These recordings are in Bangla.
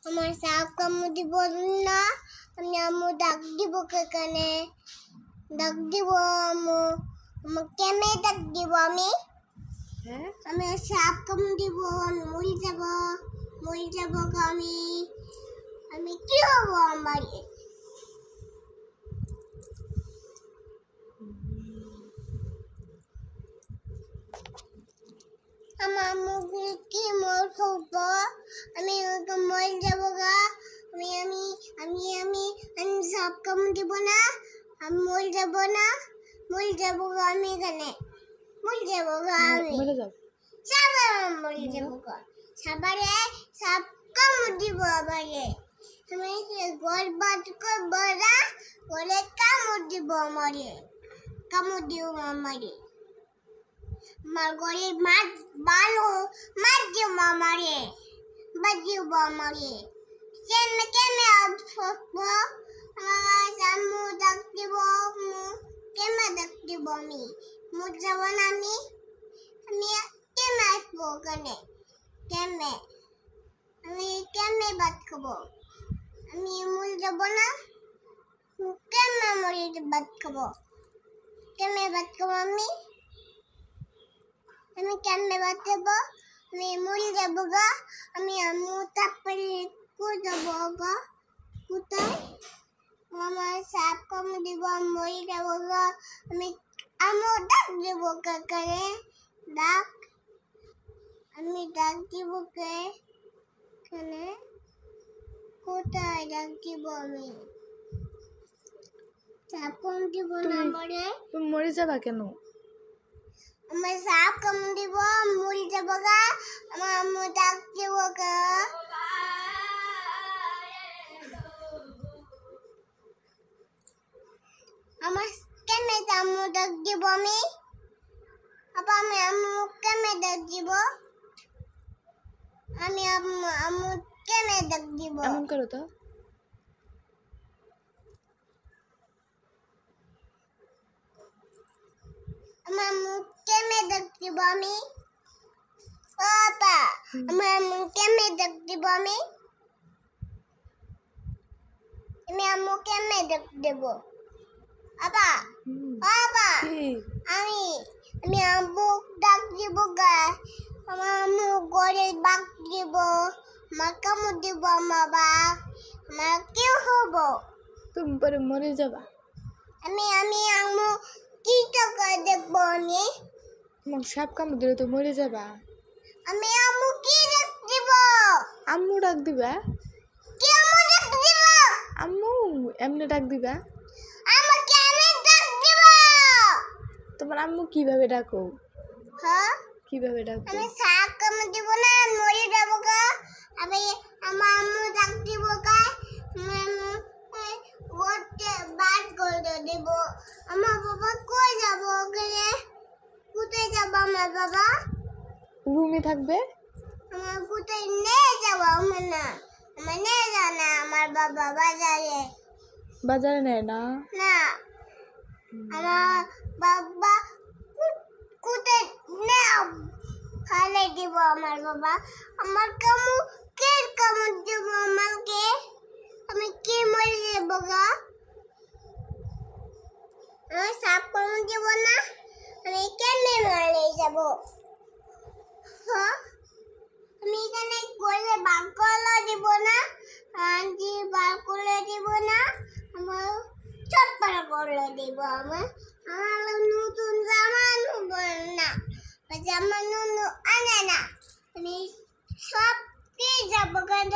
আমার সাপ কামড় দিব না, আমি আম্মু ডাক দিব কেখানে, ডাক দিব আম্মু, আমার কেমনে ডাক দিব আমি? আমি সাপ কামড় দিব, আমি মরে যাব আমি কি হব আমার? আমার মুখে কি মোর হব? আমি মরে যাব গা, আমি সাপ কামড় দিব না, আমি মরে যাব না, মরে যাব গা আমি এখানে, মরে যাব গা আমি, মরে যাব গা, সাপ কামড় দিব আমারে, আমি ঘর বাদ করব না, ঘরে কামড় দিব আমারে, আমার ঘরে ভালো মার দিব আমারে, বাজিব আমারে, কেমনে আসবো? আম্মু ডাক দিব, কেমনে ডাক দিব আমি? মরে যাব না আমি কেমনে আসবো ওখানে? আমি কেমনে ভাত খাবো? আমি মরে যাব না, কেমনে ভাত খাবো? কেমনে ভাত খাবো আমি কেমনে ভাত খাবো? আমি মরে যাব গা, আমি আম্মু তারপরে কোথায় যাব গা? কোথায়? আমার সাপ কামড় দিব, আমি মরে যাব গা, আমি আম্মু ডাক দিব কাকারে, ডাক, আমি ডাক দিব কেখানে, কোথায় ডাক দিব আমি? সাপ কামড় দিব না মরে, তুমি মরে যাবা কেন? আমার সাপ কামড় দিব, মরে যাব গা, আমার আম্মু ডাক দিব গা, আমার কেমনে আম্মু ডাক দিব আমি? আমি আম্মু কেমনে ডাক দিব? আমি আম্মু কেমনে ডাক দিব? এমন করো তো। আমার আম্মু কেমনে ডাক দিব আমি? বাবা, আমার আম্মু কেমনে ডাক দিব আমি? আম্মু কেমনে ডাক দেব? বাবা, আমি আম্মু ডাক দিব গা, আমার আম্মু ঘরে বাক দিব, আমার কামড় দিব, আমার কি হব? তুমি পরে মরে যাবা। আমি আম্মু কি টাকা দেব আমি? তোমার সাপ কামড় দিলে তো মরে যাবা। আমি আম্মু কি ডাক দিব? আম্মু ডাক দিবা? কি আম্মু ডাক দিব? আম্মু এমনি ডাক দিবা? আম্মু কেমনে ডাক দিব? তোমার আম্মু কিভাবে ডাকো? হ্যাঁ, কিভাবে ডাকো? আমি সাপ কামড় দিব না, মরে যাব গা, আমি আমার আম্মু ডাক দিব গা, ঘরতে বাদ করে দেব। আমার বাবা কই যাব ওখানে? কোথায় যাব আমার বাবা? রুমে থাকবে? আমার কোথায় নিয়ে যাব? আমার নিয়ে যাও না আমার বাবা বাজারে। বাজারে নেয় না? না, আমার বাবা কোথায় নেও খালে দিব আমার বাবা। আমার কামড় দিব আমাকে, আমি কি মরে যাব গা? আমার সাপ কামড় দিব না, আমি কেমনে মরে যাব? হ্যাঁ, আমি এখানে করে বার করে দিব না, আন্টি বার করে দিব না, আমার চটপটা করে দিব, আমার নতুন জামা নেব না, জামা আনে না, আমি সব কি যাব কেন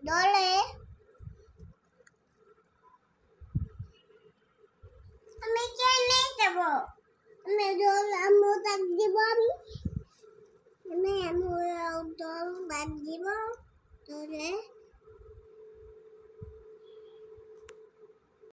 দলে? আমি কেন যাব? আমি দল আম্মু ডাক দিব, আমি আম্মু দল বাদ দিব দলে।